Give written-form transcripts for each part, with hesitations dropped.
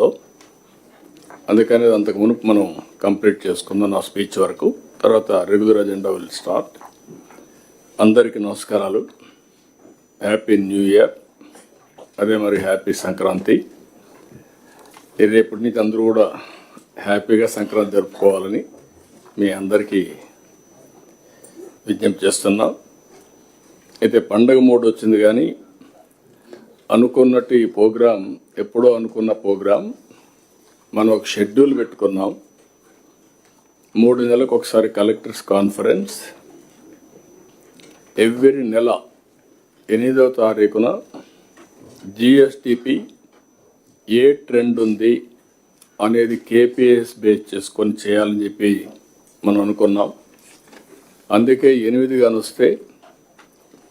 లో అందుకని అంతకు మునుపు మనం కంప్లీట్ చేసుకుందాం నా స్పీచ్ వరకు. తర్వాత రెగ్యులర్ అజెండా విల్ స్టార్ట్. అందరికీ నమస్కారాలు. హ్యాపీ న్యూ ఇయర్, అదే మరి హ్యాపీ సంక్రాంతి. రేపటి నుంచి అందరూ కూడా హ్యాపీగా సంక్రాంతి జరుపుకోవాలని మీ అందరికీ విజ్ఞప్తి చేస్తున్నాం. అయితే పండగ మూడు వచ్చింది, కానీ అనుకున్నట్టు ఈ ప్రోగ్రాం ఎప్పుడో అనుకున్న ప్రోగ్రాం మనం ఒక షెడ్యూల్ పెట్టుకున్నాం. 3 నెలలకు ఒకసారి కలెక్టర్స్ కాన్ఫరెన్స్, ఎవ్రీ నెల 8వ తారీఖున జిఎస్టిపి ఏ ట్రెండ్ ఉంది అనేది కేపీఎస్ బేస్ చేసుకొని చేయాలని చెప్పి మనం అనుకున్నాం. అందుకే 8 కానొస్తే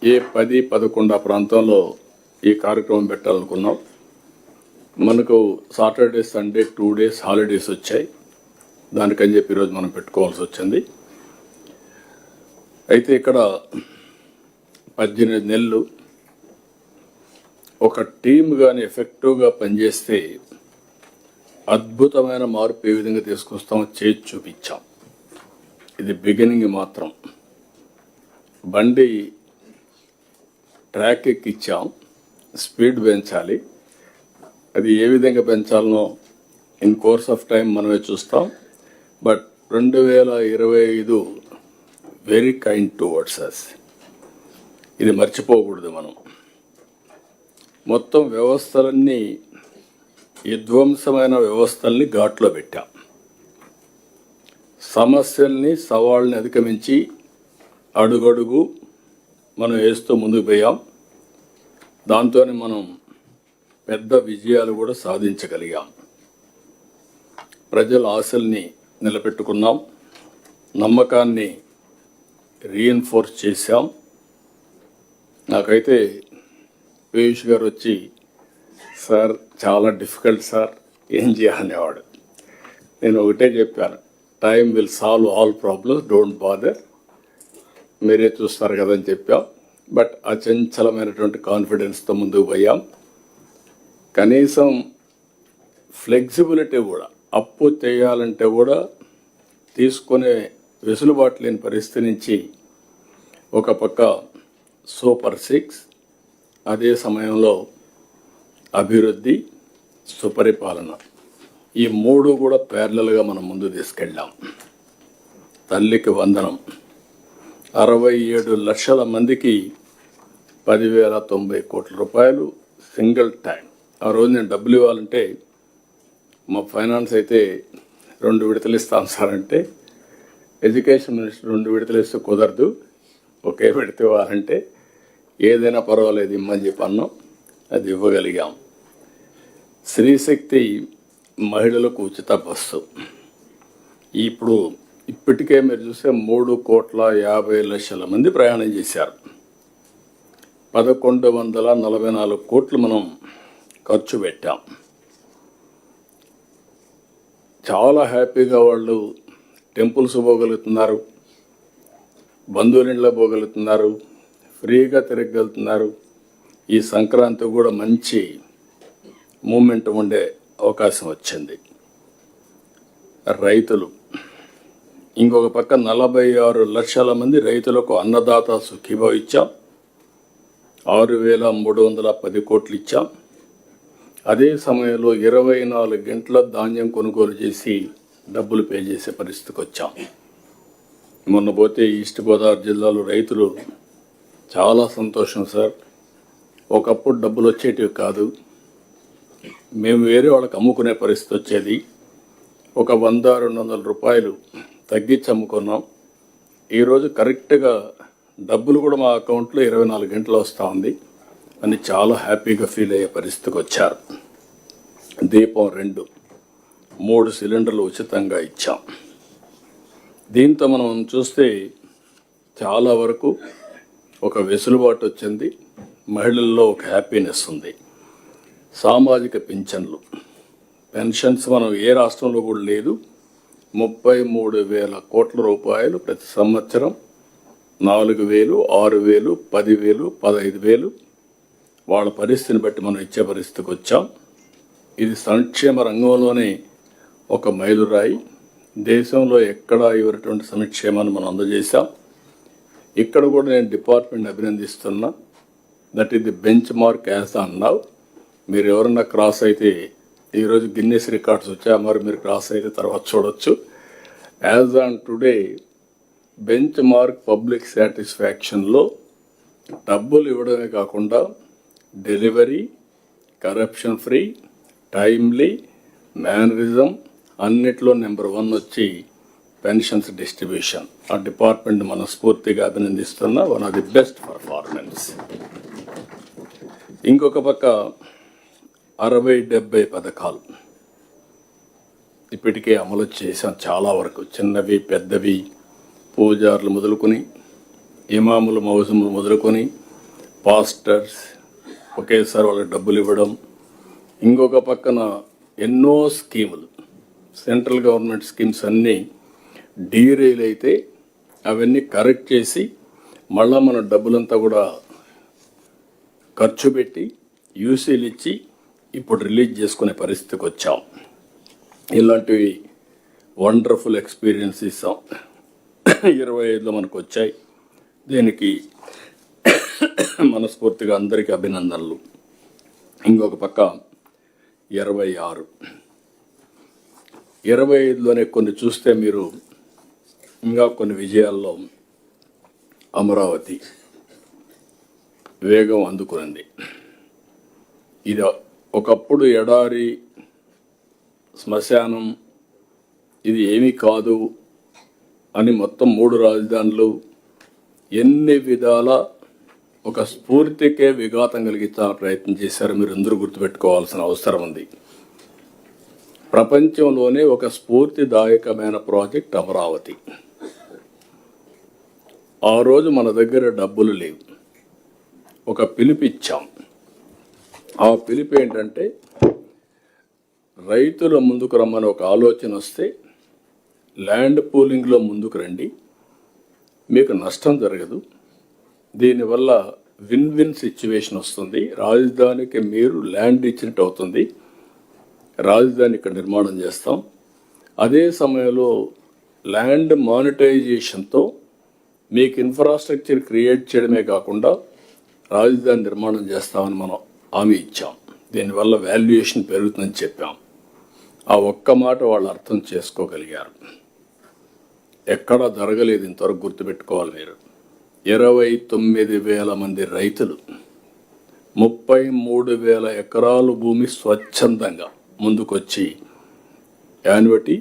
ఏ 10, 11 ఆ ప్రాంతంలో ఈ కార్యక్రమం పెట్టాలనుకున్నాం. మనకు సాటర్డే, సండే 2 days హాలిడేస్ వచ్చాయి. దానికని చెప్పి ఈరోజు మనం పెట్టుకోవాల్సి వచ్చింది. అయితే ఇక్కడ 18 నెలలు ఒక టీమ్ కానీ ఎఫెక్టివ్గా పనిచేస్తే అద్భుతమైన మార్పు ఏ విధంగా తీసుకొస్తామో చేసి చూపించాం. ఇది బిగినింగ్ మాత్రం. బండి ట్రాక్ ఎక్కిచ్చాం, స్పీడ్ పెంచాలి. అది ఏ విధంగా పెంచాలనో ఇన్ కోర్స్ ఆఫ్ టైం మనమే చూస్తాం. But 2025 very kind towards us. ఇది మర్చిపోకూడదు. మనం మొత్తం వ్యవస్థలన్నీ, విధ్వంసమైన వ్యవస్థల్ని ఘాట్లో పెట్టాం. సమస్యల్ని, సవాళ్ళని అధిగమించి అడుగడుగు మనం వేస్తూ ముందుకు పోయాం. దాంతోనే మనం పెద్ద విజయాలు కూడా సాధించగలిగాం. ప్రజల ఆశల్ని నిలబెట్టుకున్నాం, నమ్మకాన్ని రీఎన్ఫోర్స్ చేశాం. నాకైతే పీయూష్ గారు వచ్చి, సార్ చాలా డిఫికల్ట్ సార్, ఏం చేయాలనేవాడు. నేను ఒకటే చెప్పాను, time will solve all problems, don't bother, మీరే చూస్తారు కదని చెప్పాం. బట్ అచంచలమైనటువంటి కాన్ఫిడెన్స్తో ముందుకు పోయాం. కనీసం ఫ్లెక్సిబిలిటీ కూడా, అప్పు చేయాలంటే కూడా తీసుకునే వెసులుబాటు లేని పరిస్థితి నుంచి ఒక పక్క సూపర్ 6, అదే సమయంలో అభివృద్ధి, సుపరిపాలన, ఈ 3 కూడా ప్యారలల్గా మనం ముందు తీసుకెళ్ళాం. తల్లికి వందనం. 67 లక్షల మందికి 10,090 కోట్ల రూపాయలు సింగిల్ టైం. ఆ రోజు నేను డబ్బులు ఇవ్వాలంటే మా ఫైనాన్స్ అయితే 2 విడతలు ఇస్తాం సార్ అంటే, ఎడ్యుకేషన్ మినిస్టర్ 2 విడతలు ఇస్తే కుదరదు, ఒకే విడత ఇవ్వాలంటే ఏదైనా పర్వాలేదు ఇమ్మని చెప్పి అన్నాం. అది ఇవ్వగలిగాం. స్త్రీశక్తి మహిళలకు ఉచిత బస్సు. ఇప్పుడు ఇప్పటికే మీరు చూస్తే 3,50,00,000 మంది ప్రయాణం చేశారు. 1,144 కోట్లు మనం ఖర్చు పెట్టాం. చాలా హ్యాపీగా వాళ్ళు టెంపుల్స్ పోగలుగుతున్నారు, బంధువులింట్లో పోగలుగుతున్నారు, ఫ్రీగా తిరగలుగుతున్నారు. ఈ సంక్రాంతి కూడా మంచి మూమెంట్ ఉండే అవకాశం వచ్చింది. రైతులు, ఇంకొక పక్క 46 లక్షల మంది రైతులకు అన్నదాత సుఖీభావ ఇచ్చాం. 6,310 కోట్లు ఇచ్చాం. అదే సమయంలో 24 గంటల ధాన్యం కొనుగోలు చేసి డబ్బులు పే చేసే పరిస్థితికి వచ్చాం. మొన్న పోతే ఈస్ట్ గోదావరి జిల్లాలో రైతులు చాలా సంతోషం సార్, ఒకప్పుడు డబ్బులు వచ్చేటివి కాదు, మేము వేరే వాళ్ళకి అమ్ముకునే పరిస్థితి వచ్చేది, ఒక 100-200 రూపాయలు తగ్గించి అమ్ముకున్నాం. ఈరోజు కరెక్ట్గా డబ్బులు కూడా మా అకౌంట్లో 24 గంటలు వస్తూ ఉంది అని చాలా హ్యాపీగా ఫీల్ అయ్యే పరిస్థితికి వచ్చారు. దీపం 2, 3 సిలిండర్లు ఉచితంగా ఇచ్చాం. దీంతో మనం చూస్తే చాలా వరకు ఒక వెసులుబాటు వచ్చింది. మహిళల్లో ఒక హ్యాపీనెస్ ఉంది. సామాజిక పింఛన్లు, పెన్షన్స్ మనం ఏ రాష్ట్రంలో కూడా లేదు. 33,000 కోట్ల రూపాయలు ప్రతి సంవత్సరం. 4,000, 6,000, 10,000, 15,000 వాళ్ళ పరిస్థితిని బట్టి మనం ఇచ్చే పరిస్థితికి వచ్చాం. ఇది సంక్షేమ రంగంలోనే ఒక మైలురాయి. దేశంలో ఎక్కడా ఇవ్వనటువంటి సంక్షేమాన్ని మనం అందజేశాం. ఇక్కడ కూడా నేను డిపార్ట్మెంట్ అభినందిస్తున్నా. That is the benchmark as on now. మీరు ఎవరన్నా క్రాస్ అయితే, ఈరోజు గిన్నెస్ రికార్డ్స్ వచ్చా, మరి మీరు క్రాస్ అయితే తర్వాత చూడొచ్చు. As on today benchmark public సాటిస్ఫాక్షన్లో డబ్బులు ఇవ్వడమే కాకుండా delivery, corruption free, timely, mannerism అన్నిట్లో నెంబర్ 1 వచ్చి పెన్షన్స్ డిస్ట్రిబ్యూషన్. ఆ డిపార్ట్మెంట్ మనస్ఫూర్తిగా అభినందిస్తున్న one of the best performance. ఇంకొక పక్క 60-70 పథకాలు ఇప్పటికే అమలు చేశాం. చాలా వరకు చిన్నవి పెద్దవి, పూజారులు మొదలుకొని, ఇమాములు మౌజములు మొదలుకొని, పాస్టర్స్ ఒకేసారి వాళ్ళకి డబ్బులు ఇవ్వడం. ఇంకొక పక్కన ఎన్నో స్కీములు, సెంట్రల్ గవర్నమెంట్ స్కీమ్స్ అన్నీ డీరైల్ అయితే అవన్నీ కరెక్ట్ చేసి మళ్ళా మన డబ్బులంతా కూడా ఖర్చు పెట్టి యూసీలు ఇచ్చి ఇప్పుడు రిలీజ్ చేసుకునే పరిస్థితికి వచ్చాం. ఇలాంటివి వండర్ఫుల్ ఎక్స్పీరియన్స్ ఇస్తాం. 25లో మనకు వచ్చాయి. దీనికి మనస్ఫూర్తిగా అందరికీ అభినందనలు. ఇంకొక పక్క 26, 25లోనే కొన్ని చూస్తే మీరు ఇంకా కొన్ని విజయాల్లో అమరావతి వేగం అందుకునింది. ఇది ఒకప్పుడు ఎడారి శ్మశానం, ఇది ఏమీ కాదు అని మొత్తం 3 రాజధానులు ఎన్ని విధాల ఒక స్ఫూర్తికే విఘాతం కలిగించాలని ప్రయత్నం చేశారు. మీరు అందరూ గుర్తుపెట్టుకోవాల్సిన అవసరం ఉంది. ప్రపంచంలోనే ఒక స్ఫూర్తిదాయకమైన ప్రాజెక్ట్ అమరావతి. ఆ రోజు మన దగ్గర డబ్బులు లేవు, ఒక పిలుపిచ్చాం. ఆ పిలుపు ఏంటంటే రైతుల ముందుకు రమ్మని ఒక ఆలోచన వస్తే ల్యాండ్ పూలింగ్లో ముందుకు రండి, మీకు నష్టం జరగదు, దీనివల్ల విన్ విన్ సిచ్యువేషన్ వస్తుంది, రాజధానికి మీరు ల్యాండ్ ఇచ్చినట్టు అవుతుంది, రాజధాని ఇక్కడ నిర్మాణం చేస్తాం, అదే సమయంలో ల్యాండ్ మానిటైజేషన్తో మీకు ఇన్ఫ్రాస్ట్రక్చర్ క్రియేట్ చేయడమే కాకుండా రాజధాని నిర్మాణం చేస్తామని మనం హామీ ఇచ్చాం. దీనివల్ల వాల్యుయేషన్ పెరుగుతుందని చెప్పాం. ఆ ఒక్క మాట వాళ్ళు అర్థం చేసుకోగలిగారు. ఎక్కడా జరగలేదు ఇంతవరకు, గుర్తుపెట్టుకోవాలి మీరు. 29,000 మంది రైతులు 33,000 ఎకరాలు భూమి స్వచ్ఛందంగా ముందుకొచ్చి యాన్యుటీ,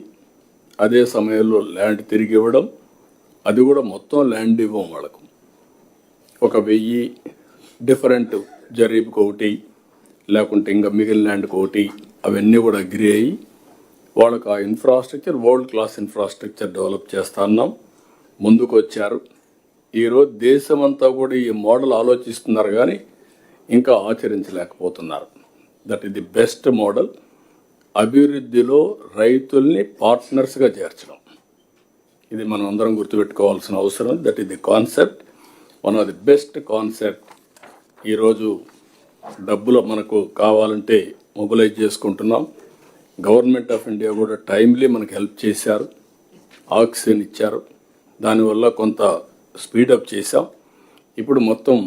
అదే సమయంలో ల్యాండ్ తిరిగి ఇవ్వడం. అది కూడా మొత్తం ల్యాండ్ ఇవ్వం వాళ్ళకు, ఒక 1000 డిఫరెంట్ జరీబ్కి ఒకటి, లేకుంటే ఇంకా మిగిలిన ల్యాండ్కి ఒకటి, అవన్నీ కూడా అగ్రి అయ్యి వాళ్ళకు ఆ infrastructure, world class infrastructure develop చేస్తున్నాం. ముందుకు వచ్చారు. ఈరోజు దేశమంతా కూడా ఈ మోడల్ ఆలోచిస్తున్నారు కానీ ఇంకా ఆచరించలేకపోతున్నారు. That is the best model. అభివృద్ధిలో రైతుల్ని పార్ట్నర్స్గా చేర్చడం, ఇది మనం అందరం గుర్తుపెట్టుకోవాల్సిన అవసరం. That is the concept, one of the best concept. ఈరోజు డబ్బులు మనకు కావాలంటే మొబిలైజ్ చేసుకుంటున్నాం. గవర్నమెంట్ ఆఫ్ ఇండియా కూడా టైమ్లీ మనకు హెల్ప్ చేశారు, ఆక్సిజన్ ఇచ్చారు, దానివల్ల కొంత స్పీడప్ చేశాం. ఇప్పుడు మొత్తం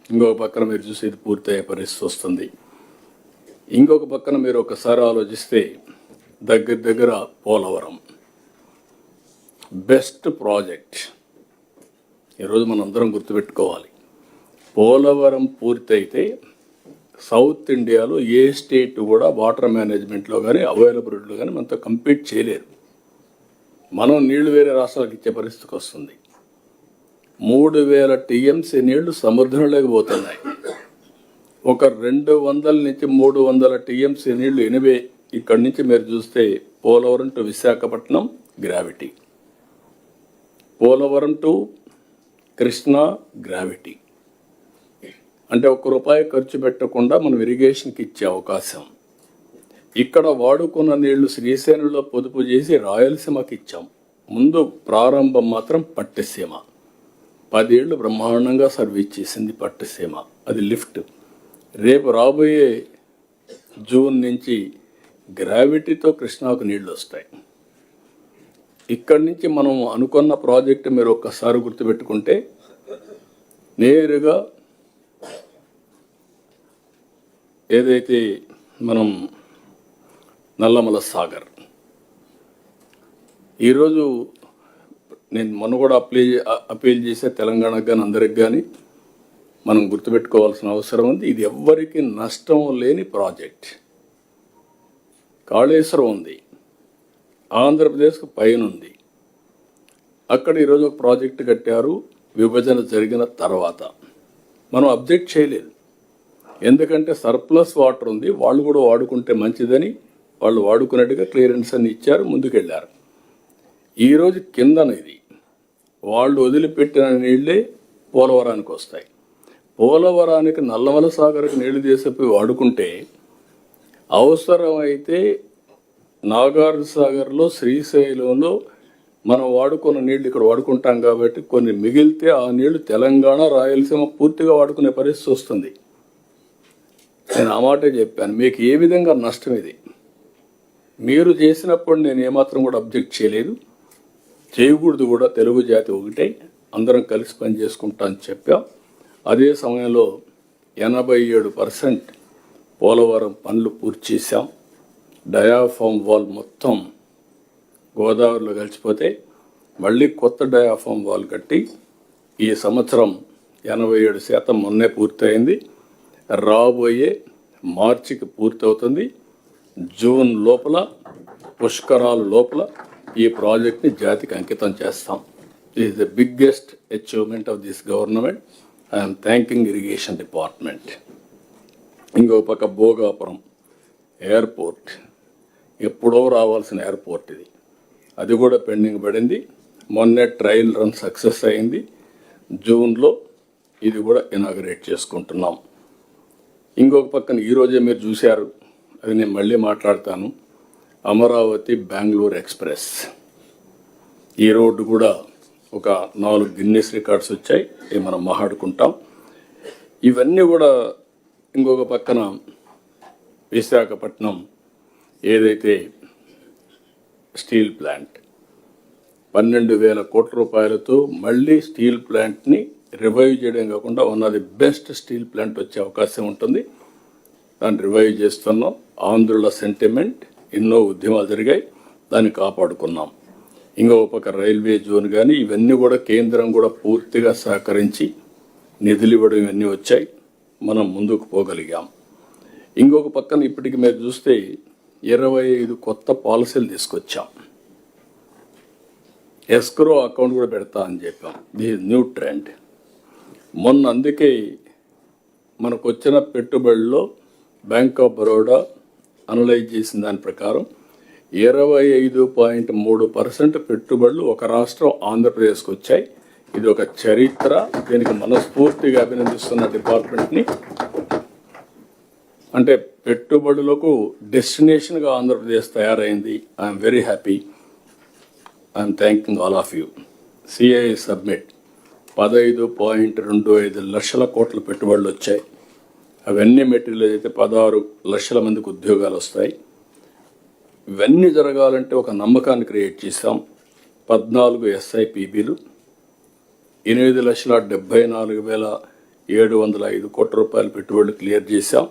ఇంకొక పక్కన మీరు చూసేది పూర్తయ్యే పరిస్థితి వస్తుంది. ఇంకొక పక్కన మీరు ఒకసారి ఆలోచిస్తే దగ్గర పోలవరం బెస్ట్ ప్రాజెక్ట్. ఈరోజు మనం అందరం గుర్తుపెట్టుకోవాలి, పోలవరం పూర్తయితే సౌత్ ఇండియాలో ఏ స్టేట్ కూడా వాటర్ మేనేజ్మెంట్లో కానీ అవైలబిలిటీలో కానీ మనతో కంపీట్ చేయలేరు. మనం నీళ్లు వేరే రాష్ట్రాలకు ఇచ్చే పరిస్థితికి వస్తుంది. 3,000 TMC నీళ్లు సముద్రంలోకి పోతున్నాయి. ఒక 200 నుంచి 300 TMC నీళ్లు 80 ఇక్కడి నుంచి మీరు చూస్తే Polavaram to Visakhapatnam gravity, Polavaram to Krishna gravity. అంటే ₹1 ఖర్చు పెట్టకుండా మనం ఇరిగేషన్కి ఇచ్చే అవకాశం. ఇక్కడ వాడుకున్న నీళ్లు శ్రీశైలంలో పొదుపు చేసి రాయలసీమకి ఇచ్చాం. ముందు ప్రారంభం మాత్రం పట్టిసీమ 10 ఏళ్ళు బ్రహ్మాండంగా సర్వీస్ చేసింది పట్టిసీమ, అది లిఫ్ట్. రేపు రాబోయే జూన్ నుంచి గ్రావిటీతో కృష్ణాకు నీళ్లు వస్తాయి. ఇక్కడి నుంచి మనం అనుకున్న ప్రాజెక్టు మీరు ఒక్కసారి గుర్తుపెట్టుకుంటే నేరుగా ఏదైతే మనం నల్లమల సాగర్ ఈరోజు నేను మొన్న కూడా అప్పీల్ చేసే తెలంగాణకు కానీ అందరికి కానీ మనం గుర్తుపెట్టుకోవాల్సిన అవసరం ఉంది. ఇది ఎవ్వరికి నష్టం లేని ప్రాజెక్ట్. కాళేశ్వరం ఉంది, ఆంధ్రప్రదేశ్కు పైన ఉంది. అక్కడ ఈరోజు ఒక ప్రాజెక్టు కట్టారు. విభజన జరిగిన తర్వాత మనం అబ్జెక్ట్ చేయలేదు, ఎందుకంటే సర్ప్లస్ వాటర్ ఉంది, వాళ్ళు కూడా వాడుకుంటే మంచిదని వాళ్ళు వాడుకున్నట్టుగా క్లియరెన్స్ అని ఇచ్చారు, ముందుకెళ్ళారు. ఈరోజు కిందన ఇది వాళ్ళు వదిలిపెట్టిన నీళ్ళే పోలవరానికి వస్తాయి. పోలవరానికి నల్లమల సాగర్కి నీళ్లు తీసిపోయి వాడుకుంటే అవసరమైతే నాగార్జున సాగర్లో శ్రీశైలంలో మనం వాడుకున్న నీళ్లు ఇక్కడ వాడుకుంటాం కాబట్టి కొన్ని మిగిలితే ఆ నీళ్లు తెలంగాణ రాయలసీమ పూర్తిగా వాడుకునే పరిస్థితి వస్తుంది. నేను ఆ మాటే చెప్పాను. మీకు ఏ విధంగా నష్టం ఇది మీరు చేసినప్పుడు నేను ఏమాత్రం కూడా అబ్జెక్ట్ చేయలేదు, చేయకూడదు కూడా. తెలుగు జాతి ఒకటే, అందరం కలిసి పని చేసుకుంటా అని చెప్పాం. అదే సమయంలో 87% పోలవరం పనులు పూర్తి చేశాం. డయాఫామ్ వాల్ మొత్తం గోదావరిలో కలిసిపోతే మళ్ళీ కొత్త డయాఫామ్ వాల్ కట్టి ఈ సంవత్సరం 87% మొన్నే పూర్తయింది. రాబోయే మార్చికి పూర్తవుతుంది. జూన్ లోపల పుష్కరాల లోపల ఈ ప్రాజెక్ట్ని జాతికి అంకితం చేస్తాం. This is the biggest achievement of this government. I'm thanking irrigation department. ఇంకో పక్క భోగాపురం ఎయిర్పోర్ట్, ఎప్పుడో రావాల్సిన ఎయిర్పోర్ట్ ఇది, అది కూడా పెండింగ్ పడింది. మొన్నే ట్రయల్ రన్ సక్సెస్ అయింది. జూన్లో ఇది కూడా ఇనాగరేట్ చేసుకుంటున్నాం. ఇంకొక పక్కన ఈరోజే మీరు చూశారు, అది నేను మళ్ళీ మాట్లాడతాను, అమరావతి బెంగళూరు ఎక్స్ప్రెస్. ఈ రోడ్డు కూడా ఒక 4 గిన్నెస్ రికార్డ్స్ వచ్చాయి, ఇవి మనం మాట్లాడుకుంటాం. ఇవన్నీ కూడా ఇంకొక పక్కన విశాఖపట్నం ఏదైతే స్టీల్ ప్లాంట్ 12,000 కోట్ల రూపాయలతో మళ్ళీ స్టీల్ ప్లాంట్ని రివైవ్ చేయడం కాకుండా one of the best steel plant వచ్చే అవకాశం ఉంటుంది. దాన్ని రివైవ్ చేస్తున్నాం. ఆంధ్రుల సెంటిమెంట్, ఎన్నో ఉద్యమాలు జరిగాయి, దాన్ని కాపాడుకున్నాం. ఇంకొక పక్క రైల్వే జోన్ కానీ ఇవన్నీ కూడా కేంద్రం కూడా పూర్తిగా సహకరించి నిధులు ఇవ్వడం ఇవన్నీ వచ్చాయి, మనం ముందుకు పోగలిగాం. ఇంకొక పక్కన ఇప్పటికి మీరు చూస్తే 25 కొత్త పాలసీలు తీసుకొచ్చాం. ఎస్క్రో అకౌంట్ కూడా పెడతా అని చెప్పాం. This is new trend. మొన్న అందుకే మనకు వచ్చిన పెట్టుబడుల్లో బ్యాంక్ ఆఫ్ బరోడా అనలైజ్ చేసిన దాని ప్రకారం 25.3% పెట్టుబడులు ఒక రాష్ట్రం ఆంధ్రప్రదేశ్కి వచ్చాయి. ఇది ఒక చరిత్ర. దీనికి మనస్ఫూర్తిగా అభినందిస్తున్న డిపార్ట్మెంట్ని. అంటే పెట్టుబడులకు డెస్టినేషన్గా ఆంధ్రప్రదేశ్ తయారైంది. I'm very happy. I'm thanking all of you. CI submit 15.25 లక్షల కోట్ల పెట్టుబడులు వచ్చాయి. అవన్నీ మెటీరియల్ అయితే 16 లక్షల మందికి ఉద్యోగాలు వస్తాయి. ఇవన్నీ జరగాలంటే ఒక నమ్మకాన్ని క్రియేట్ చేశాం. 14 SIPBలు, 8,74,705 కోట్ల రూపాయల పెట్టుబడులు క్లియర్ చేశాం.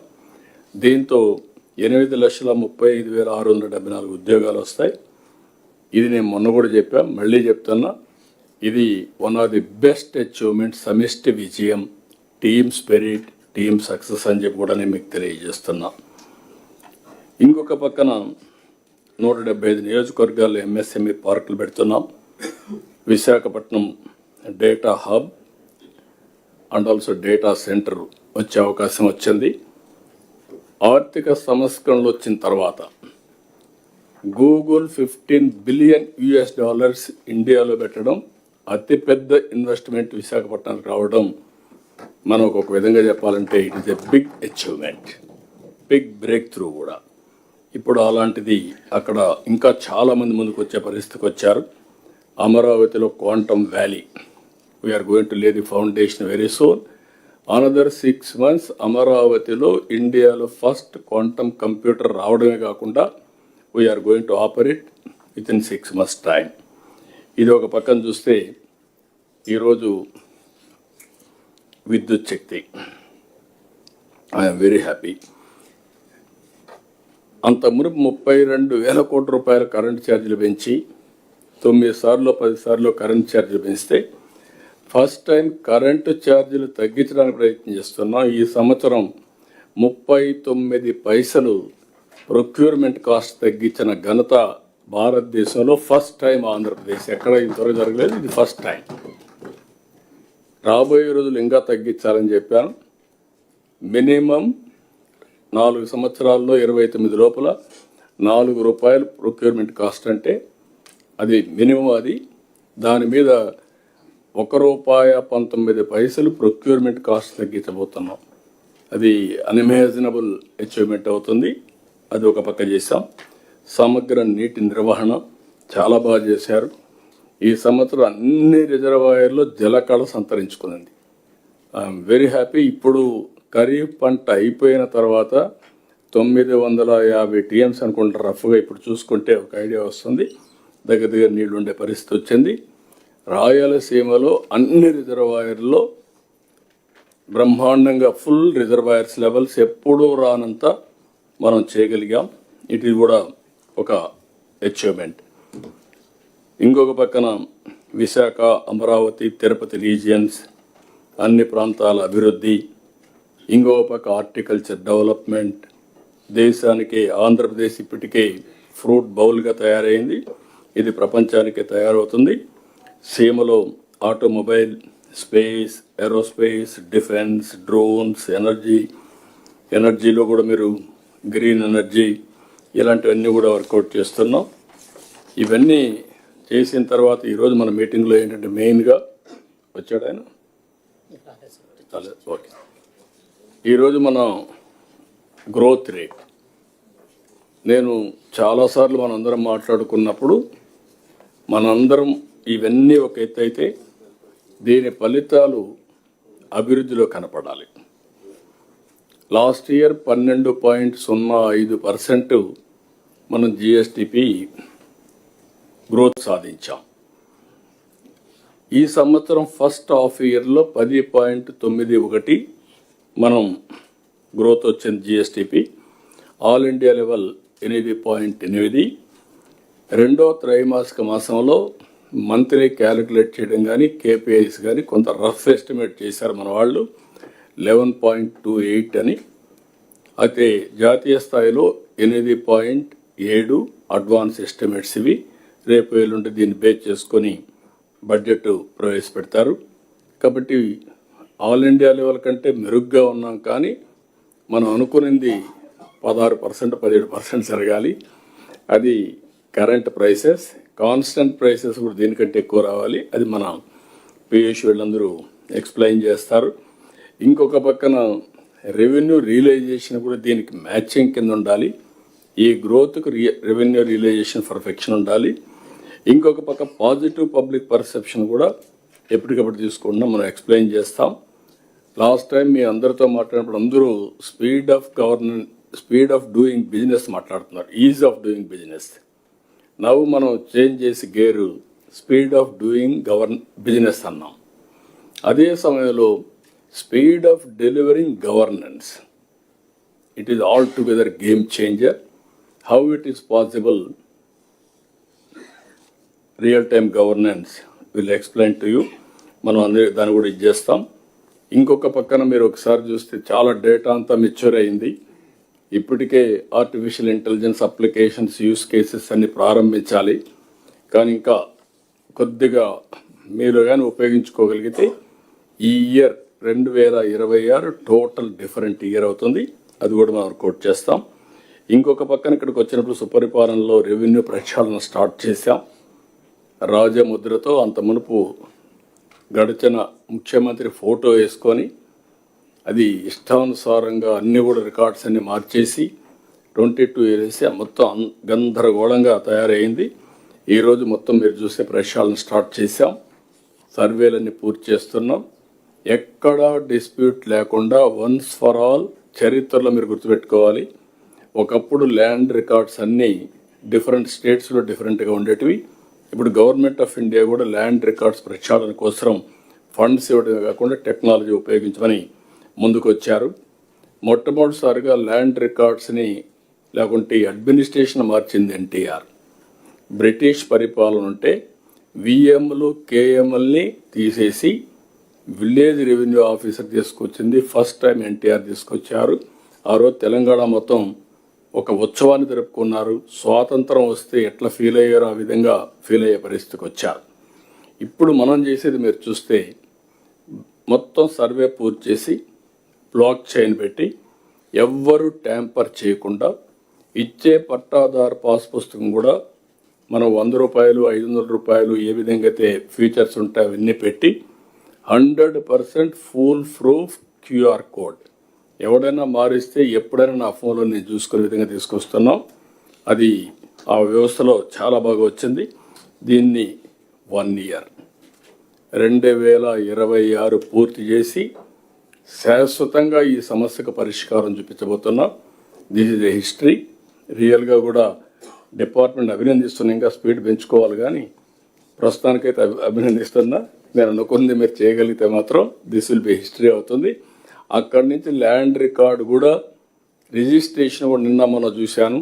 దీంతో 8,35,674 ఉద్యోగాలు వస్తాయి. ఇది నేను మొన్న కూడా చెప్పా, మళ్ళీ చెప్తున్నా, ఇది one of the best achievement, సమిష్టి విజయం, టీమ్ స్పిరిట్, టీమ్ సక్సెస్ అని చెప్పి కూడా నేను మీకు తెలియజేస్తున్నా. ఇంకొక పక్కన 175 నియోజకవర్గాల్లో MSME పార్కులు పెడుతున్నాం. Visakhapatnam data hub and also data centre వచ్చే అవకాశం వచ్చింది. ఆర్థిక సంస్కరణలు వచ్చిన తర్వాత గూగుల్ $15 బిలియన్ ఇండియాలో పెట్టడం, అతిపెద్ద ఇన్వెస్ట్మెంట్ విశాఖపట్నానికి రావడం, మనకు ఒక విధంగా చెప్పాలంటే it is a big achievement, big breakthrough కూడా. ఇప్పుడు అలాంటిది అక్కడ ఇంకా చాలామంది ముందుకు వచ్చే పరిస్థితికి వచ్చారు. అమరావతిలో quantum valley, we're going to lay the foundation very soon. Another 6 months అమరావతిలో ఇండియాలో ఫస్ట్ క్వాంటమ్ కంప్యూటర్ రావడమే కాకుండా we're going to operate with in 6 months time. ఇది ఒక పక్కన చూస్తే ఈరోజు విద్యుత్ శక్తి ఐఎమ్ వెరీ హ్యాపీ. అంత మునుపు 32,000 కోట్ల రూపాయల కరెంట్ ఛార్జీలు పెంచి 9 సార్లు 10 సార్లు కరెంట్ ఛార్జీలు పెంచితే ఫస్ట్ టైం కరెంటు ఛార్జీలు తగ్గించడానికి ప్రయత్నం చేస్తున్నాం. ఈ సంవత్సరం 39 పైసలు ప్రొక్యూర్మెంట్ కాస్ట్ తగ్గించిన ఘనత భారతదేశంలో ఫస్ట్ టైం ఆంధ్రప్రదేశ్. ఎక్కడ ఇంతవరకు జరగలేదు, ఇది ఫస్ట్ టైం. రాబోయే రోజులు ఇంకా తగ్గించాలని చెప్పాను. మినిమం 4 సంవత్సరాల్లో 29 లోపల ₹4 ప్రొక్యూర్మెంట్ కాస్ట్ అంటే అది మినిమం. అది దాని మీద ₹1.19 ప్రొక్యూర్మెంట్ కాస్ట్ తగ్గించబోతున్నాం. అది అన్ఇమాజినబుల్ అచీవ్మెంట్ అవుతుంది. అది ఒక పక్క చేశాం. సమగ్ర నీటి నిర్వహణ చాలా బాగా చేశారు. ఈ సంవత్సరం అన్ని రిజర్వాయర్లో జలకళ సంతరించుకుంది. I'm very happy. ఇప్పుడు ఖరీఫ్ పంట అయిపోయిన తర్వాత 950 TMs అనుకుంటారు రఫ్గా. ఇప్పుడు చూసుకుంటే ఒక ఐడియా వస్తుంది. దగ్గర నీళ్లు ఉండే పరిస్థితి వచ్చింది. రాయలసీమలో అన్ని రిజర్వాయర్లో బ్రహ్మాండంగా ఫుల్ రిజర్వాయర్స్ లెవెల్స్ ఎప్పుడూ రానంత మనం చేయగలిగాం. ఇది కూడా ఒక అచీవ్మెంట్. ఇంకొక పక్కన విశాఖ, అమరావతి, తిరుపతి రీజియన్స్ అన్ని ప్రాంతాల అభివృద్ధి. ఇంకొక పక్క హార్టికల్చర్ డెవలప్మెంట్. దేశానికి ఆంధ్రప్రదేశ్ ఇప్పటికే ఫ్రూట్ బౌల్గా తయారైంది. ఇది ప్రపంచానికి తయారవుతుంది. సీమలో automobile, space, aerospace, defence, drones, ఎనర్జీలో కూడా మీరు గ్రీన్ ఎనర్జీ ఇలాంటివన్నీ కూడా వర్కౌట్ చేస్తున్నాం. ఇవన్నీ చేసిన తర్వాత ఈరోజు మన మీటింగ్లో ఏంటంటే మెయిన్గా వచ్చాడు ఆయన. ఓకే, ఈరోజు మనం గ్రోత్ రేట్, నేను చాలాసార్లు మనందరం మాట్లాడుకున్నప్పుడు మనందరం ఇవన్నీ ఒక ఎత్తు అయితే దీని ఫలితాలు అభివృద్ధిలో కనపడాలి. లాస్ట్ ఇయర్ 12.05% మనం జిఎస్టిపి గ్రోత్ సాధించాం. ఈ సంవత్సరం ఫస్ట్ హాఫ్ ఇయర్లో 10.91 మనం గ్రోత్ వచ్చింది జిఎస్టిపి. All India level 8.8. రెండో త్రైమాసిక మాసంలో మంత్లీ క్యాలిక్యులేట్ చేయడం కానీ కేపీఐస్ కానీ కొంత రఫ్ ఎస్టిమేట్ చేశారు మన వాళ్ళు 11.28 అని. అయితే జాతీయ స్థాయిలో 8.7 అడ్వాన్స్ ఎస్టిమేట్స్ ఇవి. రేపు ఎల్లుండి దీన్ని బేస్ చేసుకొని బడ్జెట్ ప్రవేశపెడతారు. కాబట్టి ఆల్ ఇండియా లెవెల్ కంటే మెరుగ్గా ఉన్నాం. కానీ మనం అనుకున్నది 16%, 17% జరగాలి. అది కరెంట్ ప్రైసెస్. కాన్స్టెంట్ ప్రైసెస్ కూడా దీనికంటే ఎక్కువ రావాలి. అది మన పిఎస్ వీళ్ళందరూ ఎక్స్ప్లెయిన్ చేస్తారు. ఇంకొక పక్కన రెవెన్యూ రియలైజేషన్ కూడా దీనికి మ్యాచింగ్ కింద ఉండాలి. ఈ గ్రోత్కు రెవెన్యూ రియలైజేషన్ పర్ఫెక్షన్ ఉండాలి. ఇంకొక పక్క పాజిటివ్ పబ్లిక్ పర్సెప్షన్ కూడా ఎప్పటికప్పుడు తీసుకుంటున్నాం, మనం ఎక్స్ప్లెయిన్ చేస్తాం. లాస్ట్ టైం మీ అందరితో మాట్లాడినప్పుడు అందరూ స్పీడ్ ఆఫ్ డూయింగ్ బిజినెస్ మాట్లాడుతున్నారు, ఈజ్ ఆఫ్ డూయింగ్ బిజినెస్. నవ్వు మనం చేంజ్ చేసి gear speed of doing business అన్నాం. అదే సమయంలో speed of delivering governance, it is all together game changer. How it is possible, real time governance will explain to you. మనం అందరి దాన్ని కూడా ఇచ్చేస్తాం. ఇంకొక పక్కన మీరు ఒకసారి చూస్తే చాలా డేటా అంతా మెచ్యూర్ అయింది. ఇప్పటికే artificial intelligence applications, use cases అన్ని ప్రారంభించాలి. కానీ ఇంకా కొద్దిగా మీరు కానీ ఉపయోగించుకోగలిగితే ఈ ఇయర్ 2026 టోటల్ డిఫరెంట్ ఇయర్ అవుతుంది. అది కూడా మనం వర్కౌట్ చేస్తాం. ఇంకొక పక్కన ఇక్కడికి వచ్చినప్పుడు సుపరిపాలనలో రెవెన్యూ ప్రక్షాళన స్టార్ట్ చేశాం రాజముద్రతో. అంత మునుపు గడిచిన ముఖ్యమంత్రి ఫోటో వేసుకొని అది ఇష్టానుసారంగా అన్ని కూడా రికార్డ్స్ అన్ని మార్చేసి 22 వేసి మొత్తం గందరగోళంగా తయారైంది. ఈరోజు మొత్తం మీరు చూసే ప్రక్షాళన స్టార్ట్ చేశాం. సర్వేలన్నీ పూర్తి చేస్తున్నాం. ఎక్కడా డిస్ప్యూట్ లేకుండా వన్స్ ఫర్ ఆల్ చరిత్రలో మీరు గుర్తుపెట్టుకోవాలి, ఒకప్పుడు ల్యాండ్ రికార్డ్స్ అన్నీ డిఫరెంట్ స్టేట్స్లో డిఫరెంట్గా ఉండేటివి. ఇప్పుడు గవర్నమెంట్ ఆఫ్ ఇండియా కూడా ల్యాండ్ రికార్డ్స్ ప్రక్షాళన కోసం ఫండ్స్ ఇవ్వడమే కాకుండా టెక్నాలజీ ఉపయోగించమని ముందుకు వచ్చారు. మొట్టమొదటిసారిగా ల్యాండ్ రికార్డ్స్ని లేకుంటే అడ్మినిస్ట్రేషన్ మార్చింది ఎన్టీఆర్. బ్రిటిష్ పరిపాలన ఉంటే విఎంలు కేఎంఎల్ని తీసేసి విలేజ్ రెవెన్యూ ఆఫీసర్ తీసుకొచ్చింది ఫస్ట్ టైం ఎన్టీఆర్ తీసుకొచ్చారు. ఆ రోజు తెలంగాణ మొత్తం ఒక ఉత్సవాన్ని జరుపుకున్నారు. స్వాతంత్రం వస్తే ఎట్లా ఫీల్ అయ్యారో ఆ విధంగా ఫీల్ అయ్యే పరిస్థితికి వచ్చారు. ఇప్పుడు మనం చేసేది మీరు చూస్తే మొత్తం సర్వే పూర్తి చేసి బ్లాక్ చైన్ పెట్టి ఎవ్వరూ ట్యాంపర్ చేయకుండా ఇచ్చే పట్టాదారు పాస్ పుస్తకం కూడా మనం 100 రూపాయలు 500 రూపాయలు ఏ విధంగా అయితే ఫీచర్స్ ఉంటాయి అవన్నీ పెట్టి 100% ఫుల్ ప్రూఫ్ క్యూఆర్ కోడ్. ఎవడైనా మారిస్తే ఎప్పుడైనా నా ఫోన్లో నేను చూసుకునే విధంగా తీసుకొస్తున్నాం. అది ఆ వ్యవస్థలో చాలా బాగా వచ్చింది. దీన్ని 1 ఇయర్ 2026 పూర్తి చేసి శాశ్వతంగా ఈ సమస్యకు పరిష్కారం చూపించబోతున్నాం. This is a history. రియల్గా కూడా డిపార్ట్మెంట్ అభినందిస్తున్నా. ఇంకా స్పీడ్ పెంచుకోవాలి కానీ ప్రస్తుతానికైతే అభినందిస్తున్నా. నేను అనుకుంది మీరు చేయగలిగితే మాత్రం దిస్ విల్ బి హిస్టరీ అవుతుంది. అక్కడి నుంచి ల్యాండ్ రికార్డు కూడా రిజిస్ట్రేషన్ కూడా నిన్న మనం చూశాను.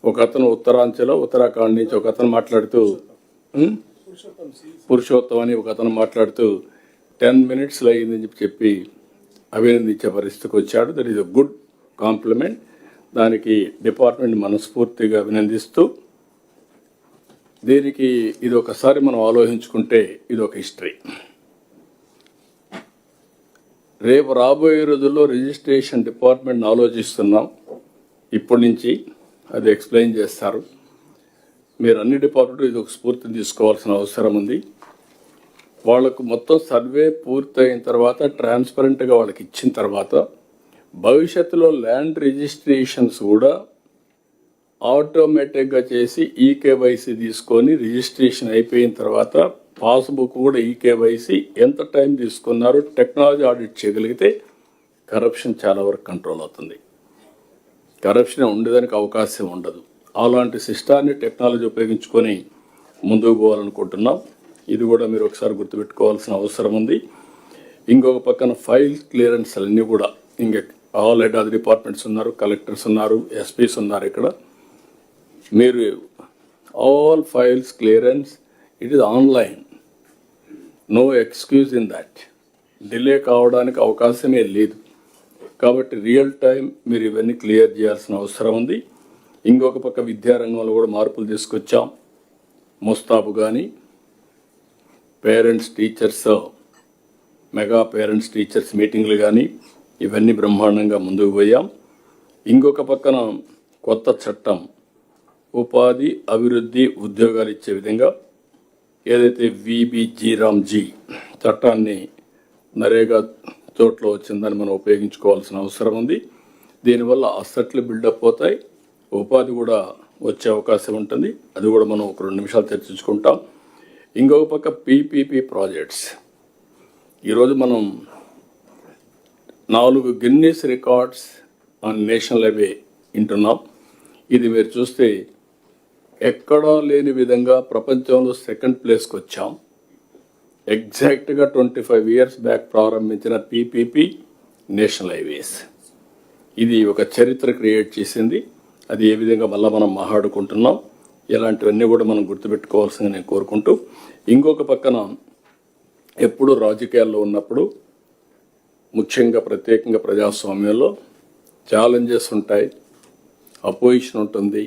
ఒక అతను ఉత్తరాఖండ్ నుంచి ఒక అతను మాట్లాడుతూ పురుషోత్తం అని ఒక అతను మాట్లాడుతూ 10 minutesలో అయ్యిందని చెప్పి అభినందించే పరిస్థితికి వచ్చాడు. That is a good complement. దానికి డిపార్ట్మెంట్ మనస్ఫూర్తిగా అభినందిస్తూ దీనికి ఇది ఒకసారి మనం ఆలోచించుకుంటే ఇది ఒక హిస్టరీ. రేపు రాబోయే రోజుల్లో రిజిస్ట్రేషన్ డిపార్ట్మెంట్ ఆలోచిస్తున్నాం. ఇప్పటి నుంచి అది ఎక్స్ప్లెయిన్ చేస్తారు. మీరు అన్ని డిపార్ట్మెంట్ ఇది ఒక స్ఫూర్తిని తీసుకోవాల్సిన అవసరం ఉంది. వాళ్ళకు మొత్తం సర్వే పూర్తయిన తర్వాత ట్రాన్స్పరెంట్గా వాళ్ళకి ఇచ్చిన తర్వాత భవిష్యత్తులో ల్యాండ్ రిజిస్ట్రేషన్స్ కూడా ఆటోమేటిక్గా చేసి ఈకేవైసీ తీసుకొని రిజిస్ట్రేషన్ అయిపోయిన తర్వాత పాస్బుక్ కూడా ఈకేవైసీ ఎంత టైం తీసుకున్నారో టెక్నాలజీ ఆడిట్ చేయగలిగితే కరప్షన్ చాలా వరకు కంట్రోల్ అవుతుంది. కరప్షన్ ఉండేదానికి అవకాశం ఉండదు. అలాంటి సిస్టాన్ని టెక్నాలజీ ఉపయోగించుకొని ముందుకు పోవాలనుకుంటున్నాం. ఇది కూడా మీరు ఒకసారి గుర్తుపెట్టుకోవాల్సిన అవసరం ఉంది. ఇంకొక పక్కన ఫైల్ క్లియరెన్స్ అన్నీ కూడా ఇంకా ఆల్ హెడ్ ఆఫ్ డిపార్ట్మెంట్స్ ఉన్నారు, కలెక్టర్స్ ఉన్నారు, ఎస్పీస్ ఉన్నారు. ఇక్కడ మీరు all files clearance it is online. No excuse in that. Delay కావడానికి అవకాశమే లేదు. కాబట్టి రియల్ టైం మీరు ఇవన్నీ క్లియర్ చేయాల్సిన అవసరం ఉంది. ఇంకొక పక్క విద్యారంగంలో కూడా మార్పులు తీసుకొచ్చాం. ముస్తాబు కానీ parents teachers mega parents teachers మీటింగ్లు కానీ ఇవన్నీ బ్రహ్మాండంగా ముందుకు పోయాం. ఇంకొక పక్కన కొత్త చట్టం ఉపాధి అభివృద్ధి ఉద్యోగాలు ఇచ్చే విధంగా ఏదైతే విబిజీ చట్టాన్ని నరేగా చోట్ల వచ్చిందని మనం ఉపయోగించుకోవాల్సిన అవసరం ఉంది. దీనివల్ల అసెట్లు బిల్డప్ అవుతాయి, ఉపాధి కూడా వచ్చే అవకాశం ఉంటుంది. అది కూడా మనం ఒక 2 నిమిషాలు చర్చించుకుంటాం. ఇంకొక పక్క పీపీపీ ప్రాజెక్ట్స్. ఈరోజు మనం 4 Guinness records on national highway వింటున్నాం. ఇది మీరు చూస్తే ఎక్కడా లేని విధంగా ప్రపంచంలో 2nd ప్లేస్కి వచ్చాం. ఎగ్జాక్ట్గా 25 years బ్యాక్ ప్రారంభించిన పీపీపీ నేషనల్ హైవేస్. ఇది ఒక చరిత్ర క్రియేట్ చేసింది. అది ఏ విధంగా మళ్ళీ మనం మాట్లాడుకుంటున్నాం. ఇలాంటివన్నీ కూడా మనం గుర్తుపెట్టుకోవాల్సింది నేను కోరుకుంటూ, ఇంకొక పక్కన ఎప్పుడు రాజకీయాల్లో ఉన్నప్పుడు ముఖ్యంగా ప్రత్యేకంగా ప్రజాస్వామ్యంలో ఛాలెంజెస్ ఉంటాయి, అపోజిషన్ ఉంటుంది,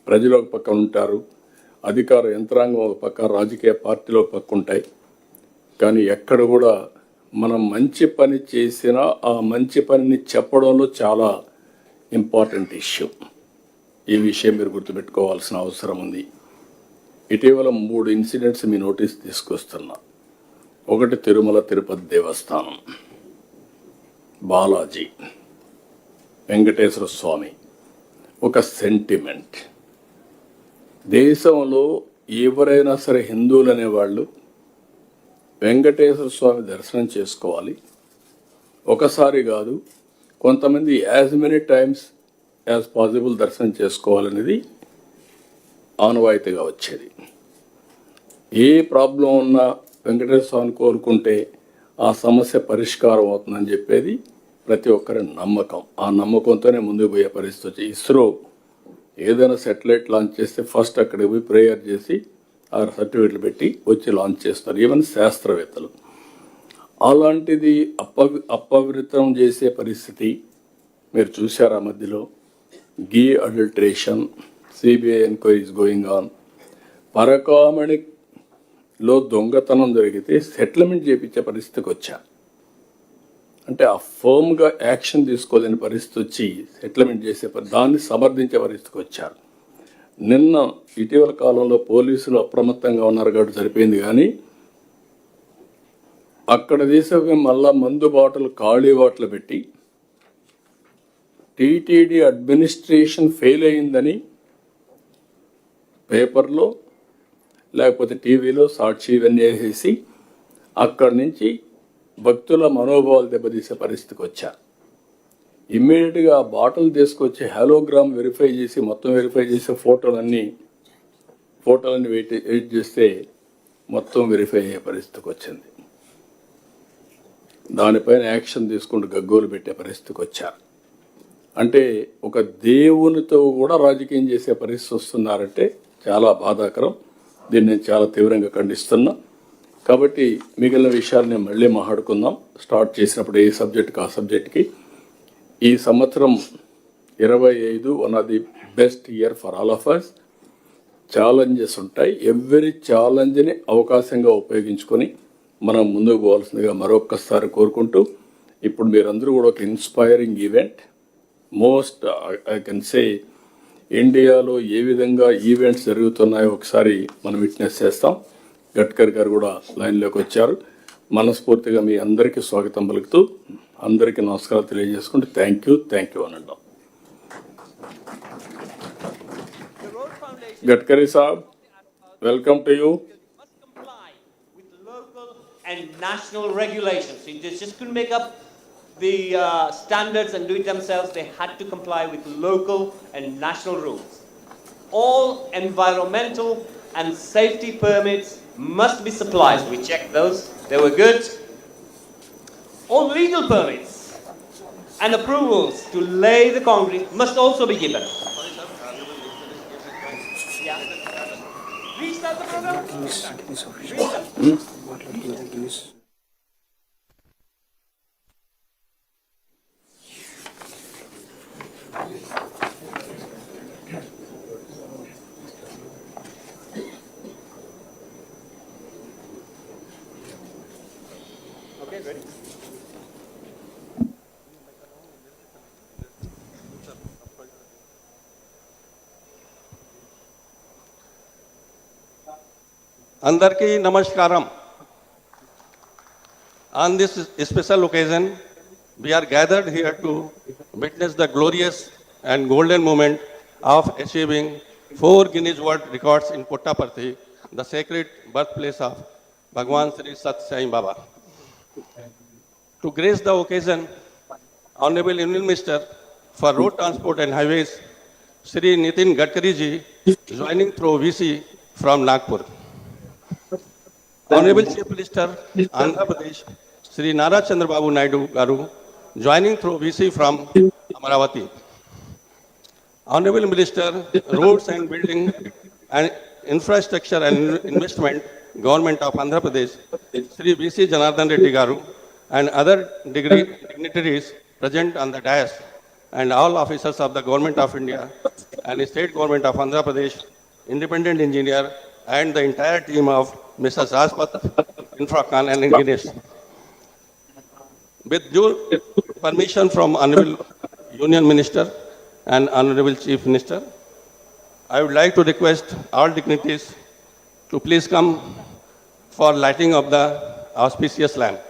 ప్రజలు ఒక పక్క ఉంటారు, అధికార యంత్రాంగం ఒక పక్క, రాజకీయ పార్టీలు ఒక పక్క ఉంటాయి. కానీ ఎక్కడ కూడా మనం మంచి పని చేసినా ఆ మంచి పనిని చెప్పడంలో చాలా ఇంపార్టెంట్ ఇష్యూ. ఈ విషయం మీరు గుర్తుపెట్టుకోవాల్సిన అవసరం ఉంది. ఇటీవల 3 ఇన్సిడెంట్స్ మీ నోటీస్ తీసుకొస్తున్నా. ఒకటి తిరుమల తిరుపతి దేవస్థానం, బాలాజీ, వెంకటేశ్వర స్వామి. ఒక సెంటిమెంట్. దేశంలో ఎవరైనా సరే హిందువులు అనేవాళ్ళు వెంకటేశ్వర స్వామి దర్శనం చేసుకోవాలి. ఒకసారి కాదు, కొంతమంది as many times as possible దర్శనం చేసుకోవాలనేది ఆనవాయితీగా వచ్చేది. ఏ ప్రాబ్లం ఉన్నా వెంకటేశ్వర స్వామిని కోరుకుంటే ఆ సమస్య పరిష్కారం అవుతుందని చెప్పేది ప్రతి ఒక్కరి నమ్మకం. ఆ నమ్మకంతోనే ముందుకు పోయే పరిస్థితి వచ్చి ఇస్రో ఏదైనా శాటిలైట్ లాంచ్ చేస్తే ఫస్ట్ అక్కడికి పోయి ప్రేయర్ చేసి ఆ సర్టిఫికెట్లు పెట్టి వచ్చి లాంచ్ చేస్తారు, ఈవెన్ శాస్త్రవేత్తలు. అలాంటిది అపవిత్రం చేసే పరిస్థితి మీరు చూశారా మధ్యలో. Ghee adulteration, CBI enquiries going on. పరకామణిలో దొంగతనం జరిగితే సెటిల్మెంట్ చేయించే పరిస్థితికి వచ్చా. అంటే ఆ ఫర్మ్గా యాక్షన్ తీసుకోలేని పరిస్థితి వచ్చి సెటిల్మెంట్ చేసే దాన్ని సమర్థించే పరిస్థితికి వచ్చారు. నిన్న ఇటీవల కాలంలో పోలీసులు అప్రమత్తంగా ఉన్నారు కాబట్టి సరిపోయింది, కానీ అక్కడ తీసే మళ్ళా మందు బాటలు ఖాళీ బాటలు పెట్టి టీటీడీ అడ్మినిస్ట్రేషన్ ఫెయిల్ అయిందని పేపర్లో లేకపోతే టీవీలో సాక్షి ఇవన్నీ వేసేసి అక్కడి నుంచి భక్తుల మనోభావాలు దెబ్బతీసే పరిస్థితికి వచ్చారు. ఇమ్మీడియట్గా ఆ బాటిల్ తీసుకొచ్చి హాలోగ్రామ్ వెరిఫై చేసి మొత్తం వెరిఫై చేసే ఫోటోలన్నీ వెయిట్ చేస్తే మొత్తం వెరిఫై అయ్యే పరిస్థితికి వచ్చింది. దానిపైన యాక్షన్ తీసుకుంటూ గగ్గోలు పెట్టే పరిస్థితికి వచ్చారు. అంటే ఒక దేవునితో కూడా రాజకీయం చేసే పరిస్థితి వస్తున్నారంటే చాలా బాధాకరం. దీన్ని నేను చాలా తీవ్రంగా ఖండిస్తున్నా. కాబట్టి మిగిలిన విషయాలు నేను మళ్ళీ మాట్లాడుకుందాం. స్టార్ట్ చేసినప్పుడు ఏ సబ్జెక్ట్కి ఆ సబ్జెక్ట్కి. ఈ సంవత్సరం 25 one of the best year for all of us. Challenges ఉంటాయి. ఎవ్రీ ఛాలెంజ్ని అవకాశంగా ఉపయోగించుకొని మనం ముందుకు పోవాల్సిందిగా మరొక్కసారి కోరుకుంటూ, ఇప్పుడు మీరందరూ కూడా ఒక inspiring event, most I can say ఇండియాలో ఏ విధంగా ఈవెంట్స్ జరుగుతున్నాయో ఒకసారి మనం విట్నెస్ చేస్తాం. గడ్కరీ గారు కూడా లైన్లోకి వచ్చారు. మనస్ఫూర్తిగా మీ అందరికీ స్వాగతం పలుకుతూ అందరికీ నమస్కారాలు తెలియజేసుకుంటూ థ్యాంక్ యూ అని అంటాం. Gadkari saab, welcome to you. And national regulations. They just couldn't make up the standards and do it themselves. They had to comply with local and national rules. All environmental and safety permits must be supplied. We checked those. They were good. All legal permits and approvals to lay the concrete must also be given. Restart the program. Restart. Okay, ready? Andarki Namaskaram. On this special occasion, we are gathered here to witness the glorious and golden moment of achieving 4 Guinness World Records in Puttaparthi, the sacred birthplace of Bhagwan Sri Sat Sai Baba. To grace the occasion, Honorable Union Minister for Road Transport and Highways, Sri Nitin Gadkari ji, joining through VC from Nagpur. Honorable Chief Minister, Andhra Pradesh, Sri Nara Chandrababu Naidu Garu, joining through VC from Amaravati. Honorable Minister, Roads and Building and Infrastructure and Investment, Government of Andhra Pradesh, Sri VC Janardhan Reddy Garu, and other dignitaries present on the dais, and all officers of the Government of India and the State Government of Andhra Pradesh, independent engineer, and the entire team of Mr. Rajpat, Infracon and Guinness. With due permission from Honorable Union Minister and Honorable Chief Minister, I would like to request all dignitaries to please come for lighting of the auspicious lamp.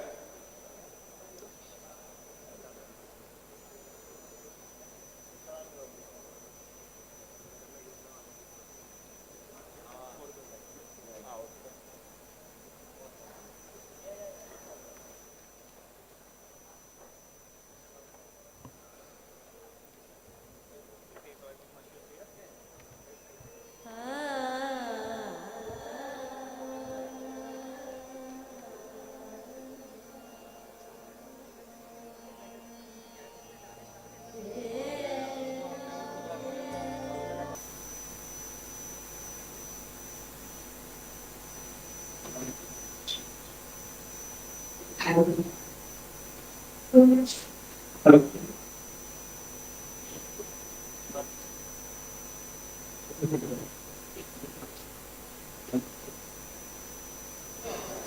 Hello.